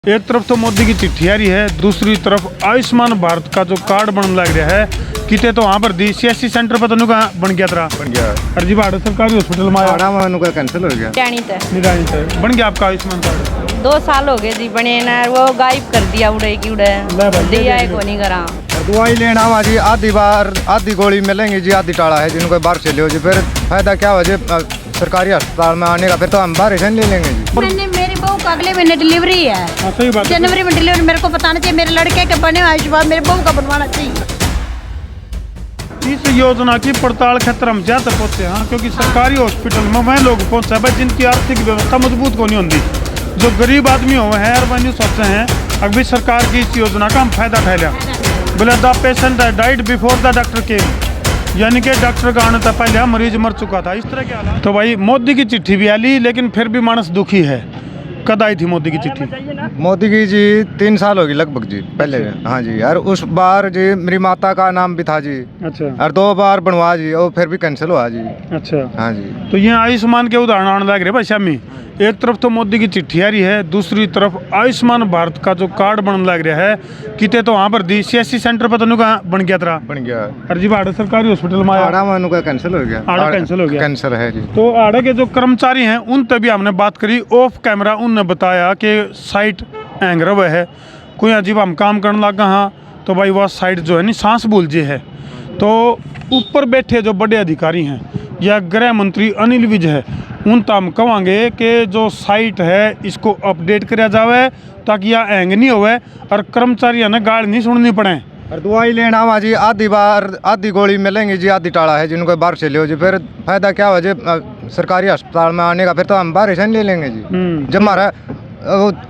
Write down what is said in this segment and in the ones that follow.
एक तरफ तो मोदी की चिट्ठी आ रही है, दूसरी तरफ आयुष्मान भारत का जो कार्ड बनने लग रहा है। किते तो वहाँ पर दी CSC सेंटर पर तो बन गया था, बन गया अर्जी भाड़ सरकारी हॉस्पिटल में आया का कैंसिल हो गया। बन गया आपका आयुष्मान कार्ड। 2 साल हो गए जी बने ना, वो गायब कर दिया उड़े की उड़े दिया है को नहीं करा। दवाई लेना हुआ जी, आधी बार आधी गोली मिलेंगी जी, आधी टाड़ा है जिनको बाहर से ले जी, फिर फायदा क्या हो जी सरकारी अस्पताल में आने का, फिर तो हम बाहर से ले लेंगे जी। मैंने मेरी बहू का अगले महीने डिलीवरी है, सही बात है। जनवरी में डिलीवरी, मेरे को बताना चाहिए मेरे लड़के के बने आयुष्मान मेरे बहू का बनवाना चाहिए। इस योजना की पड़ताल क्षेत्र हम ज्यादा पहुंचे हैं, क्योंकि सरकारी हॉस्पिटल में वह लोग पहुंचे हैं जिनकी आर्थिक व्यवस्था मजबूत को नहीं होती, जो गरीब आदमी हुए हैं और वह सोचते हैं अभी सरकार की इस योजना का हम फायदा उठा लिया। बोले the patient died before the doctor केम, यानी कि डॉक्टर का आने से पहले मरीज मर चुका था। इस तरह के हालात। तो भाई मोदी की चिट्ठी भी आई, लेकिन फिर भी मानस दुखी है। कद आई थी मोदी की चिट्ठी? मोदी की जी 3 साल होगी लगभग जी पहले। हाँ जी, और उस बार जी मेरी माता का नाम भी था जी। अच्छा। और 2 बार बनवा जी, और फिर भी कैंसिल हुआ जी। अच्छा। हाँ जी। तो ये आयुष्मान के उदाहरण आने लग रहे भाई शामी। एक तरफ तो मोदी की चिट्ठी आ रही है, दूसरी तरफ आयुष्मान भारत का जो कार्ड बनने लग रहा है। किते तो वहाँ पर दी CSC सेंटर पर तो बन गया था, बन गया अर्जी भाड़ सरकारी हॉस्पिटल में आया का कैंसिल हो गया। आड़ा कैंसिल हो गया, कैंसर है जी। तो आड़े के जो कर्मचारी हैं उन तभी हमने बात करी ऑफ कैमरा। उनने बताया कि साइट हैंग रहा है, कोई अजीब हम काम करने लगा। हाँ, तो भाई वह साइट जो है नी सांस भूल जी है। तो ऊपर बैठे जो बड़े अधिकारी हैं या गृह मंत्री अनिल विज है, उन तो हम कहेंगे कि जो साइट है इसको अपडेट किया जाए ताकि यह हैंग नहीं होवे और कर्मचारियों ने गाल नहीं सुननी पड़े। और दवाई लेना हुआ जी, आधी बार आधी गोली मिलेंगी जी, आधी टाड़ा है जिनको बाहर से ले जी, फिर फायदा क्या हो जी सरकारी अस्पताल में आने का, फिर तो हम बाहर से ले लेंगे जी। जब हमारा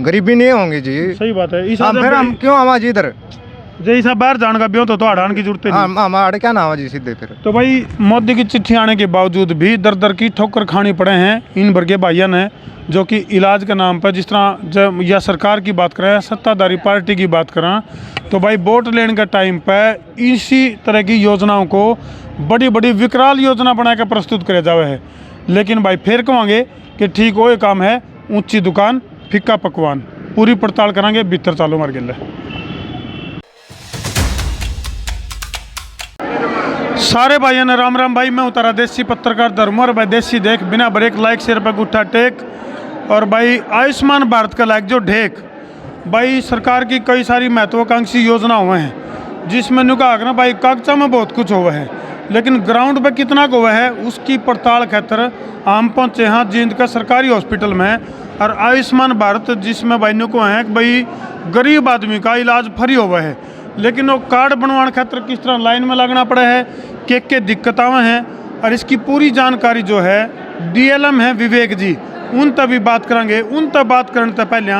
गरीबी नहीं होंगी जी। सही बात है। फिर हम क्यों आवा जी इधर, जैसा बाहर जाने का ब्यों तो अड़ान की जरूरत नहीं। हमारे क्या नाम है जी सीधे फिर। तो भाई मोदी की चिट्ठी आने के बावजूद भी दर दर की ठोकर खानी पड़े हैं इन वर्गीय भाइयों ने, जो कि इलाज के नाम पर, जिस तरह जब या सरकार की बात करें, सत्ताधारी पार्टी की बात करें, तो भाई वोट लेने के टाइम पर इसी तरह की योजनाओं को बड़ी बड़ी विकराल योजना बना कर प्रस्तुत किया जावे है। लेकिन भाई फिर कहेंगे कि ठीक वो काम है, ऊंची दुकान फिक्का पकवान। पूरी पड़ताल करेंगे, भीतर चालो मार गिले। सारे भाइयों ने राम राम भाई। मैं उतारा देसी पत्रकार धर्मवर भाई, देसी देख बिना ब्रेक, लाइक शेयर पर गुट्ठा टेक। और भाई आयुष्मान भारत का लाइक जो ढेक, भाई सरकार की कई सारी महत्वाकांक्षी योजना हुए हैं, जिसमें नुका ना भाई कागजा में बहुत कुछ हुआ है, लेकिन ग्राउंड पे कितना को हुआ है उसकी पड़ताल खातर हम पहुँचे हैं जींद का सरकारी हॉस्पिटल में। और आयुष्मान भारत जिसमें भाई नुको है कि भाई गरीब आदमी का इलाज फ्री हुआ है, लेकिन वो कार्ड बनवाने खातर किस तरह लाइन में लगना पड़ा है, के दिक्कतें हैं। और इसकी पूरी जानकारी जो है DLM है विवेक जी, उन तक भी बात करेंगे। उन तक बात करने से पहले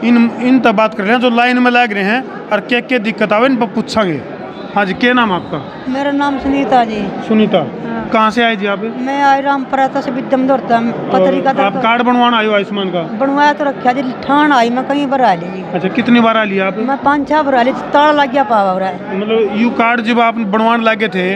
इन तक बात कर लें जो लाइन में लग रहे हैं और के दिक्कत आवे इन पर पूछेंगे। हाँ जी, क्या नाम आपका? मेरा नाम सुनीता जी। सुनीता, कहाँ से आए जी आप? मैं आई रामपुरा से विद्यम दौड़ता पत्रिका। आप कार्ड बनवाना आयो आयुष्मान का? बनवाया तो रखा जी, ठाण आई मैं कहीं बार आ ली। अच्छा, कितनी बार आ लिया आप? मैं 5-6 बार आ ली, ताला लग गया पावा हो रहा है। मतलब यू कार्ड जब आप बनवाने लगे थे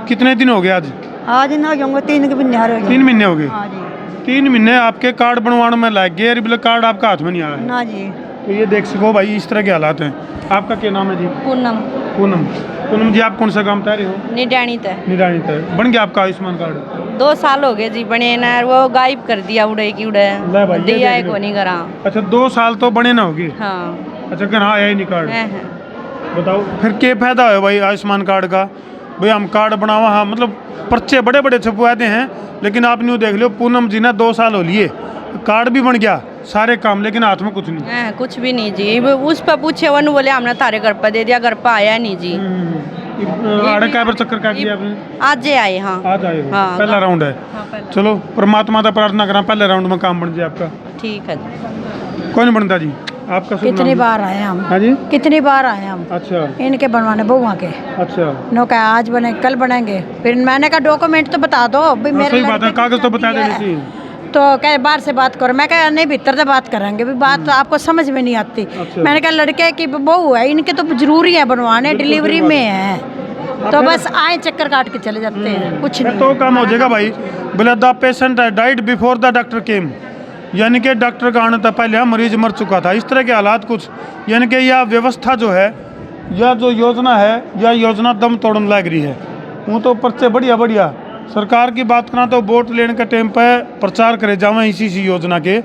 कितने दिन हो गए आज? आज ना होंगे 3 महीने आ रहे। 3 महीने हो गए। हाँ जी। 3 महीने आपके कार्ड बनवाने में लग गए, बिल कार्ड आपका हाथ में नहीं आ रहा है ना जी। तो ये देख सको भाई, इस तरह के हालात हैं। आपका क्या नाम है जी? पूनम। पूनम। पूनम जी, आप कौन सा काम तैयारी हो? निडानी तय निरानी तय। बन गया आपका आयुष्मान कार्ड? 2 साल हो गए जी बने ना, वो गायब कर दिया उड़े की उड़े दिया है को नहीं करा। अच्छा, 2 साल तो बने ना होगी। हाँ। अच्छा, घर आया ही नहीं कार्ड। है। बताओ फिर क्या फायदा है भाई आयुष्मान कार्ड का? भाई हम कार्ड बनावा, हाँ मतलब पर्चे बड़े बड़े छपवाते हैं, लेकिन आप न्यू देख लो पूनम जी ने 2 साल हो लिए, कार्ड भी बन गया सारे काम, लेकिन हाथ में कुछ नहीं। कुछ भी नहीं जी। उस पर पूछे वन बोले हमने तारे घर पर दे दिया, घर पर आया नहीं जी। आड़े क्या पर चक्कर काट लिया आपने? आज आए। हाँ, आज आए हो। हाँ, पहला राउंड है। हाँ, पहला। चलो परमात्मा का प्रार्थना करा पहले राउंड में काम बन जाए आपका। ठीक है। कौन बनता जी आपका? कितनी बार आए हम? हाँ जी, कितनी बार आए हम? अच्छा इनके बनवाने बहुआ के। अच्छा। नो कहा आज बने कल बनेंगे, फिर मैंने कहा डॉक्यूमेंट तो बता दो भाई। मेरे सही बात है, कागज तो बता देनी चाहिए। तो कहे बाहर से बात करो, मैं कहा नहीं भीतर से बात करेंगे, भी बात तो आपको समझ में नहीं आती। अच्छा। मैंने कहा लड़के की बहू है, इनके तो जरूरी है बनवाने, डिलीवरी में है, तो बस आए चक्कर काट के चले जाते हैं, कुछ नहीं। तो काम हो जाएगा भाई। बोले the patient died before the doctor केम, यानी कि डॉक्टर का आने तक पहले मरीज मर चुका था, इस तरह के हालात कुछ, यानी कि यह व्यवस्था जो है, यह जो योजना है, यह योजना दम तोड़ने लग रही है। वो तो पर्चे बढ़िया बढ़िया सरकार की बात करना तो वोट लेने के टाइम पे प्रचार करे जावे इसी योजना के,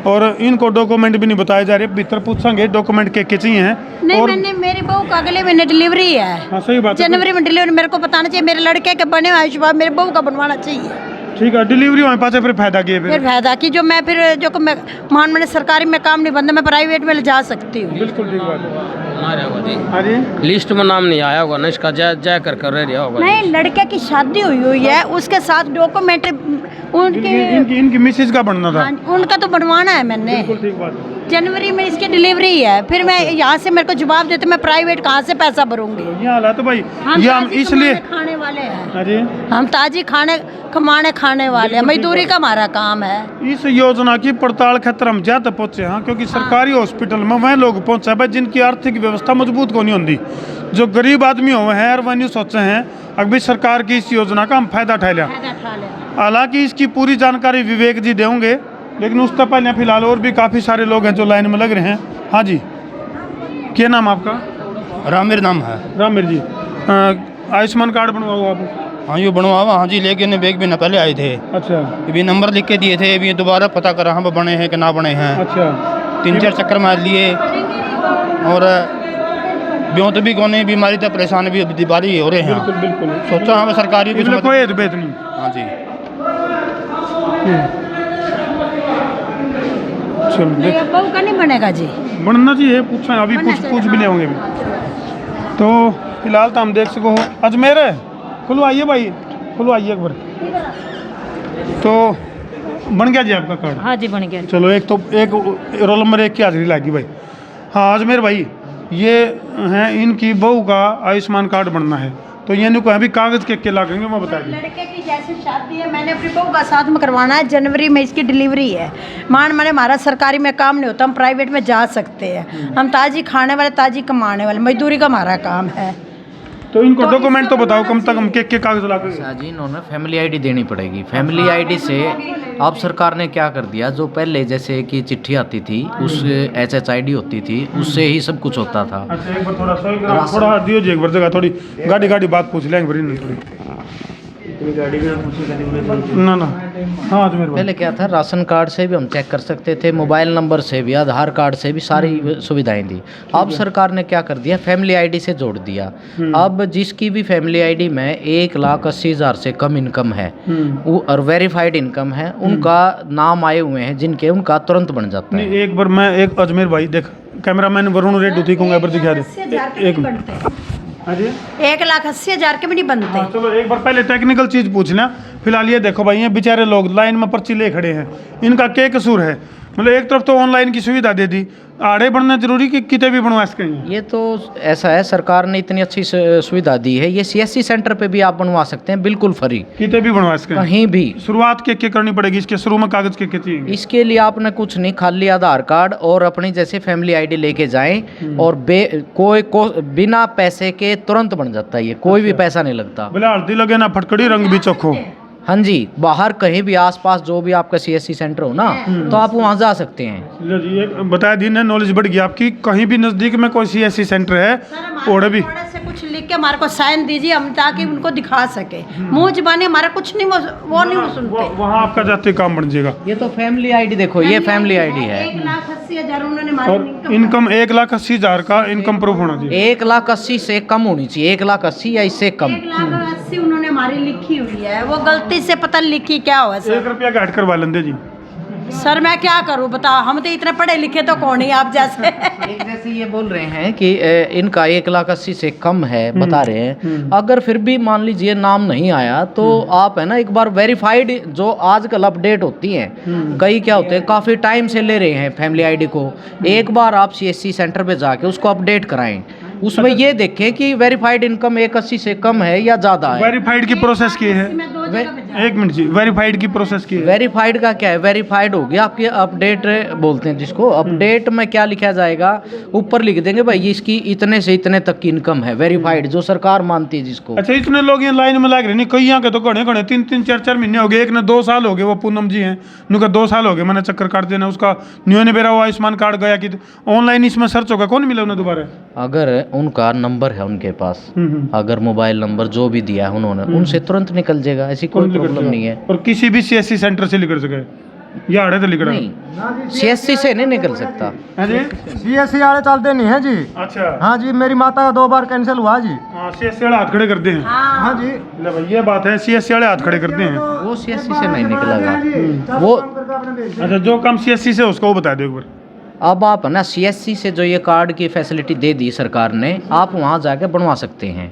और इनको डॉक्यूमेंट भी नहीं बताए जा रहे। भीतर पूछेंगे डॉक्यूमेंट के चाहिए हैं। नहीं, और मैंने मेरी बहू का अगले महीने डिलीवरी है। हाँ सही बात है। जनवरी में डिलीवरी, मेरे को बताना चाहिए। मेरे लड़के के बने हुए आयुष्मान मेरे बहू का बनवाना चाहिए। ठीक है, डिलीवरी होने पास फिर फायदा किए फिर फायदा कि जो मैं फिर जो मैं मान मैंने सरकारी में काम नहीं बनता, मैं प्राइवेट में जा सकती हूँ। बिल्कुल ठीक बात है। जी हाँ जी, लिस्ट में नाम नहीं आया होगा ना, इसका जय जय कर रहा होगा। नहीं, लड़के की शादी हुई है, उसके साथ डॉक्यूमेंट उनके इनकी मिसेज का बनना था। हाँ, उनका तो बनवाना है मैंने। बिल्कुल ठीक बात है। जनवरी में इसकी डिलीवरी है, फिर मैं यहाँ से मेरे को जवाब देते मैं प्राइवेट कहाँ से पैसा भरूंगी। ये हालात है भाई, हम ये हम ताजी इसलिए कमाने खाने वाले हैं। हाँ जी, हम ताजी कमाने खाने वाले हैं, मजदूरी का हमारा काम है। इस योजना की पड़ताल खतर हम ज्यादा पहुंचे हैं, क्योंकि सरकारी हॉस्पिटल में वह लोग पहुंचे भाई जिनकी आर्थिक व्यवस्था मजबूत को नहीं होती, जो गरीब आदमी हुए हैं और वह नहीं सोचे हैं अभी सरकार की इस योजना का हम फायदा उठा लिया। हालांकि इसकी पूरी जानकारी विवेक जी देंगे, लेकिन उससे पहले फिलहाल और भी काफ़ी सारे लोग हैं जो लाइन में लग रहे हैं। हाँ जी, क्या नाम आपका? रामिर नाम है। रामिर जी, आयुष्मान कार्ड बनवाओ आप? हाँ ये बनवावा, हाँ जी, लेकिन बैग भी न पहले आए थे। अच्छा अभी नंबर लिख के दिए थे, अभी दोबारा पता करा हम बने हैं कि ना बने हैं। अच्छा, 3-4 चक्कर मार लिए, और ब्यों तो भी कोने बीमारी तो परेशान भी दिवाली हो रहे हैं। बिल्कुल बिल्कुल। सोचा हम सरकारी भी इसमें कोई अद्वैत नहीं। हाँ जी, चलो देख, बहू का नहीं बनेगा जी, बनना चाहिए, पूछें अभी पूछ भी ले होंगे भी। तो फिलहाल तो हम देख सको अजमेर है, खुलवाइए भाई, खुलवाइए एक बार। तो बन गया जी आपका कार्ड? हाँ जी बन गया। चलो, एक तो एक रोल नंबर 1 की हाजिरी लागी भाई। हाँ अजमेर भाई, ये हैं इनकी बहू का आयुष्मान कार्ड बनना है, तो ये नहीं को अभी कागज के लागेंगे, मैं बता दूँ। लड़के की जैसे शादी है, मैंने अपनी बहू का साथ में करवाना है। जनवरी में इसकी डिलीवरी है। माने हमारा सरकारी में काम नहीं होता, हम प्राइवेट में जा सकते हैं। हम ताजी खाने वाले, ताजी कमाने वाले, मजदूरी का हमारा काम है। तो इनको डॉक्यूमेंट तो बताओ कम से कम के कागज लागे। जी इन्होंने फैमिली आईडी देनी पड़ेगी। फैमिली आईडी से अब सरकार ने क्या कर दिया, जो पहले जैसे कि चिट्ठी आती थी, उस HHID होती थी, उससे ही सब कुछ होता था। अच्छा, एक बार थोड़ा दियो जी, एक बार जगह थोड़ी गाड़ी बात पूछ लेंगे बड़ी थोड़ी ना ना। हाँ अजमेर भाई, पहले क्या था, राशन कार्ड से भी हम चेक कर सकते थे, मोबाइल नंबर से भी, आधार कार्ड से भी सारी सुविधाएं दी। अब सरकार ने क्या कर दिया, फैमिली आईडी से जोड़ दिया। अब जिसकी भी फैमिली आईडी में 1,80,000 से कम इनकम है और वेरीफाइड इनकम है, उनका नाम आए हुए हैं जिनके, उनका तुरंत बन जाता है। एक बार मैं एक अजमेर भाई देख, कैमरामैन वरुण रेड्डी थी कहूँगा, एक बार दिखा दे। 1,80,000 के भी नहीं बनते। हाँ, चलो एक बार पहले टेक्निकल चीज़ पूछना। फिलहाल ये देखो भाई, ये बेचारे लोग लाइन में पर्ची ले खड़े हैं, इनका क्या कसूर है? मतलब एक तरफ तो ऑनलाइन की सुविधा दे दी, आड़े बढ़ना जरूरी कि किते भी बनवा सकें? ये तो ऐसा है, सरकार ने इतनी अच्छी सुविधा दी है, ये CSC सेंटर पे भी आप बनवा सकते हैं बिल्कुल फ्री, किते भी बनवा सकें, कहीं भी। शुरुआत के करनी पड़ेगी इसके? शुरू में कागज के चाहिए? इसके लिए आपने कुछ नहीं, खाली आधार कार्ड और अपनी जैसे फैमिली आईडी लेके जाएं, और बिना पैसे के तुरंत बन जाता है ये, कोई भी पैसा नहीं लगता। बोले हल्दी लगे ना फटकड़ी, रंग भी चोखो। हाँ जी, बाहर कहीं भी आसपास जो भी आपका CSC सेंटर हो ना, तो आप वहाँ जा सकते हैं। लो जी, एक बताया दी ने, नॉलेज बढ़ गई आपकी। कहीं भी नज़दीक में कोई CSC सेंटर है, और भी से कुछ लिख के हमारे को साइन दीजिए, हम ताकि उनको दिखा सके। मुंह जुबानी हमारा कुछ नहीं, वो नहीं सुनते। वहाँ आपका जाते काम बन जाएगा। ये तो फैमिली आईडी देखो, ये फैमिली आईडी है। 1,80,000 उन्होंने और इनकम 1,80,000 का इनकम प्रूफ होना चाहिए। 1,80,000 से कम होनी चाहिए, 1,80,000 या इससे कम। 1,80,000 उन्होंने हमारी लिखी हुई है, वो गलती से पता लिखी क्या हुआ सर। 1 रुपया का हट करवा लेंगे जी। सर मैं क्या करूं बताओ, हम तो इतने पढ़े लिखे तो कौन ही आप जैसे। एक जैसे ये बोल रहे हैं कि इनका 1,80,000 से कम है, बता रहे हैं। अगर फिर भी मान लीजिए नाम नहीं आया, तो आप है ना एक बार वेरीफाइड, जो आजकल अपडेट होती हैं, कई क्या होते हैं काफ़ी टाइम से ले रहे हैं फैमिली आईडी को, एक बार आप CSC सेंटर पे जाके उसको अपडेट कराएं, उसमें ये देखें कि वेरीफाइड इनकम 1,80,000 से कम है या ज़्यादा है। वेरीफाइड की प्रोसेस की है, एक मिनट जी, वेरीफाइड की प्रोसेस की है। वेरीफाइड का क्या है? वेरीफाइड हो गया आपकी अपडेट बोलते हैं जिसको। अपडेट में क्या लिखा जाएगा? ऊपर लिख देंगे भाई इसकी इतने से इतने तक की इनकम है, वेरीफाइड जो सरकार मानती है जिसको। अच्छा, इतने लोग ये लाइन में लग रहे नहीं, कई यहाँ के तो घने घने 3-3 4-4 महीने हो गए, एक ने 2 साल हो गए, वो पूनम जी हैं उनका 2 साल हो गए, मैंने चक्कर काट देना उसका न्यू ने मेरा वो आयुष्मान कार्ड गया कि ऑनलाइन इसमें सर्च होगा, कौन मिला उन्हें दोबारा? अगर उनका नंबर है उनके पास, अगर मोबाइल नंबर जो भी दिया है उन्होंने, उनसे तुरंत निकल जाएगा, ऐसी कोई प्रॉब्लम नहीं है। और किसी भी CSC सेंटर से निकल सके या आड़े तो निकल नहीं, CSC से नहीं निकल सकता। CSC वाले चलते नहीं है जी। अच्छा, हाँ जी, मेरी माता का 2 बार कैंसिल हुआ जी। CSC वाले हाथ खड़े करते हैं। हाँ जी, ले भाई ये बात है, CSC वाले हाथ खड़े करते हैं। वो CSC से नहीं निकलेगा वो। अच्छा, जो काम CSC से उसको वो बता दो एक बार। अब आप है ना CSC से जो ये कार्ड की फैसिलिटी दे दी सरकार ने, आप वहाँ जाके बनवा सकते हैं।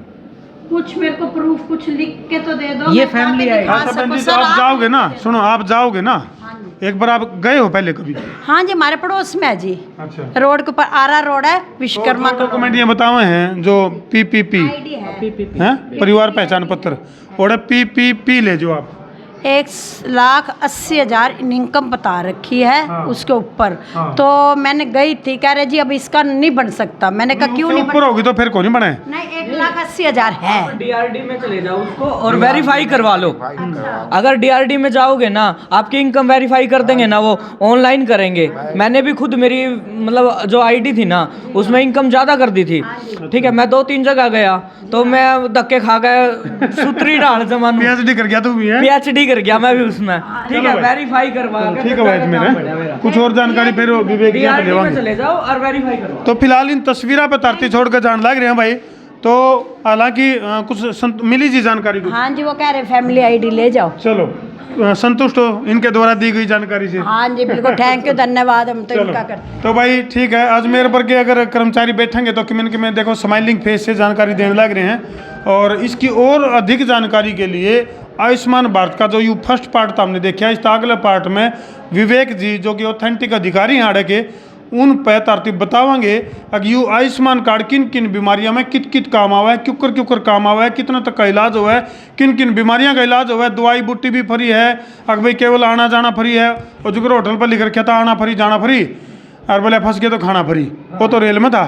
कुछ मेरे को प्रूफ कुछ लिख के तो दे दो। ये मैं फैमिली ताकि है। दिखा अच्छा बहन सकूं। जी, सर, आप जाओगे ना, सुनो आप जाओगे ना, एक बार आप गए हो पहले कभी? हाँ जी, हमारे पड़ोस में है जी, अच्छा, रोड के ऊपर आरा रोड है, विश्वकर्मा का डॉक्यूमेंट ये बताए हैं जो PPP आईडी है। हैं, परिवार पहचान पत्र, और PPP ले जो आप 1,80,000 इनकम बता रखी है। हाँ। उसके ऊपर हाँ। तो मैंने गई थी, कह रहे जी अब इसका नहीं बन सकता। मैंने कहा क्यों नहीं ऊपर होगी तो फिर कौन नहीं बनाए? नहीं, 1,80,000 है। DRD में चले जाओ उसको और वेरीफाई करवा लो। अगर DRD में जाओगे ना, आपकी इनकम वेरीफाई कर देंगे ना, वो ऑनलाइन करेंगे। मैंने भी खुद मेरी मतलब जो ID थी ना, उसमें इनकम ज़्यादा कर दी थी। ठीक है, मैं 2-3 जगह गया तो मैं धक्के खा गया, सूत्री डाल जमानू PhD कर गया तू भी है? PhD कर गया मैं भी उसमें। ठीक है, भाई। वेरीफाई करवा के ठीक है भाई, मेरा कुछ और जानकारी फिर विवेक जी पे DRD में लेवांगे। चले जाओ और वेरीफाई करवाओ। तो फिलहाल इन तस्वीरों पे तरती छोड़ कर जान लग रहे हैं भाई। तो हालांकि कुछ मिली जी जानकारी कुछ? हाँ जी, वो कह रहे फैमिली आईडी ले जाओ। चलो, संतुष्ट हो इनके द्वारा दी गई जानकारी से? हाँ जी बिल्कुल, थैंक यू, धन्यवाद। हम तो चलो, इनका करते। तो भाई ठीक है, अजमेर पर के अगर कर्मचारी बैठेंगे तो किमें देखो स्माइलिंग फेस से जानकारी देने लग रहे हैं। और इसकी और अधिक जानकारी के लिए आयुष्मान भारत का जो यू फर्स्ट पार्ट था हमने देखा, इस अगले पार्ट में विवेक जी जो कि ऑथेंटिक अधिकारी हैं आड़े के, उन पे तरतीब बतावांगे अगर यू आयुष्मान कार्ड किन किन बीमारियों में कित कित काम आवा है, क्यों काम आवा है, कितना तक का इलाज हुआ है, किन किन बीमारियों का इलाज हुआ है, दवाई बूटी भी फ्री है, अगर भाई केवल आना जाना फ्री है। और जो होटल पर लिख रखा था आना फ्री जाना फ्री, और बोले फंस गया तो खाना फ्री, वो तो रेल में था।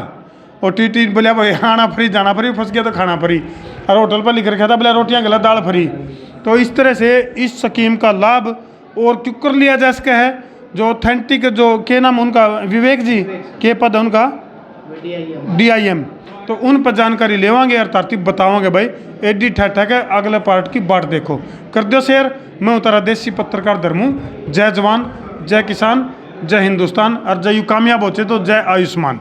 और टी बोले भाई आना फ्री जाना फ्री, फंस गया तो खाना फ्री, और होटल पर लिख रखा था बोले रोटियाँ गलत दाल फ्री। तो इस तरह से इस स्कीम का लाभ और क्यों कर लिया जा सका है। जो ऑथेंटिक जो के नाम उनका विवेक जी के पद है उनका DIM, तो उन पर जानकारी लेवांगे और तरतीब बतावांगे भाई। एडी ठहठक है, अगले पार्ट की बाट देखो। कर दो शेयर। मैं उतारा देसी पत्रकार धर्मू। जय जवान, जय किसान, जय हिंदुस्तान, और जय यू कामयाब होचे तो जय आयुष्मान।